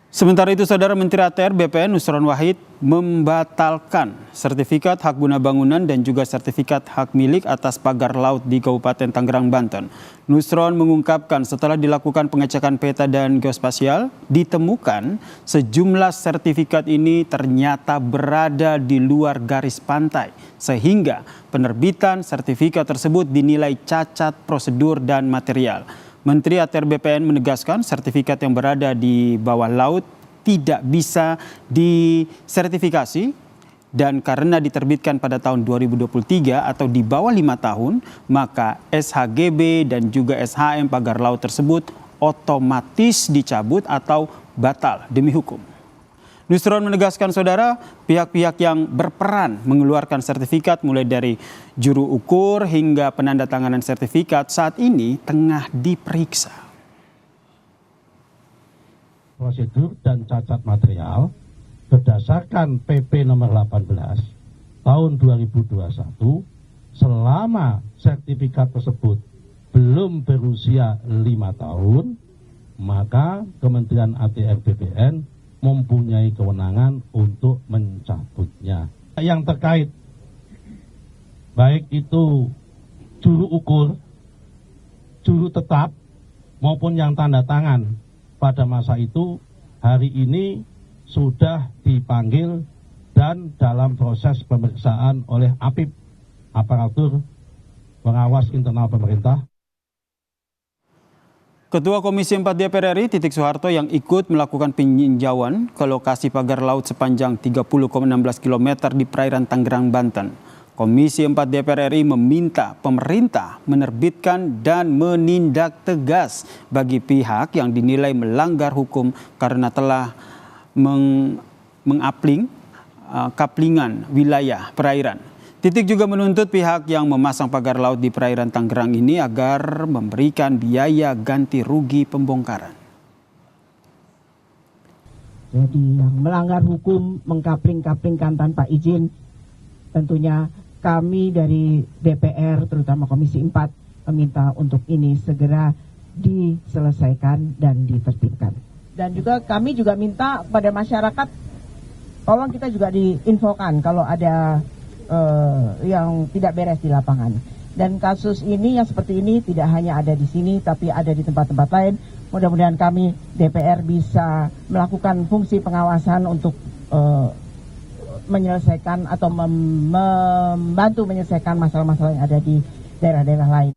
Sementara itu, Saudara Menteri ATR BPN Nusron Wahid membatalkan sertifikat hak guna bangunan dan juga sertifikat hak milik atas pagar laut di Kabupaten Tangerang, Banten. Nusron mengungkapkan setelah dilakukan pengecekan peta dan geospasial, ditemukan sejumlah sertifikat ini ternyata berada di luar garis pantai, sehingga penerbitan sertifikat tersebut dinilai cacat prosedur dan material. Menteri ATR BPN menegaskan sertifikat yang berada di bawah laut tidak bisa disertifikasi dan karena diterbitkan pada tahun 2023 atau di bawah 5 tahun, maka SHGB dan juga SHM pagar laut tersebut otomatis dicabut atau batal demi hukum. Nusron menegaskan, Saudara, pihak-pihak yang berperan mengeluarkan sertifikat mulai dari juru ukur hingga penandatanganan sertifikat saat ini tengah diperiksa. Prosedur dan cacat material berdasarkan PP nomor 18 tahun 2021 selama sertifikat tersebut belum berusia 5 tahun, maka Kementerian ATR BPN mempunyai kewenangan untuk mencabutnya. Yang terkait baik itu juru ukur, juru tetap maupun yang tanda tangan pada masa itu, hari ini sudah dipanggil dan dalam proses pemeriksaan oleh APIP, Aparatur Pengawas Internal Pemerintah. Ketua Komisi 4 DPR RI Titik Soeharto yang ikut melakukan peninjauan ke lokasi pagar laut sepanjang 30,16 km di perairan Tangerang, Banten. Komisi 4 DPR RI meminta pemerintah menerbitkan dan menindak tegas bagi pihak yang dinilai melanggar hukum karena telah mengapling kaplingan wilayah perairan. Titik juga menuntut pihak yang memasang pagar laut di perairan Tangerang ini agar memberikan biaya ganti rugi pembongkaran. Jadi yang melanggar hukum, mengkapling-kaplingkan tanpa izin, tentunya kami dari DPR, terutama Komisi 4, meminta untuk ini segera diselesaikan dan ditertibkan. Dan juga kami juga minta pada masyarakat, tolong kita juga diinfokan kalau ada yang tidak beres di lapangan. Dan kasus ini yang seperti ini tidak hanya ada di sini, tapi ada di tempat-tempat lain. Mudah-mudahan kami DPR bisa melakukan fungsi pengawasan untuk menyelesaikan atau membantu menyelesaikan masalah-masalah yang ada di daerah-daerah lain.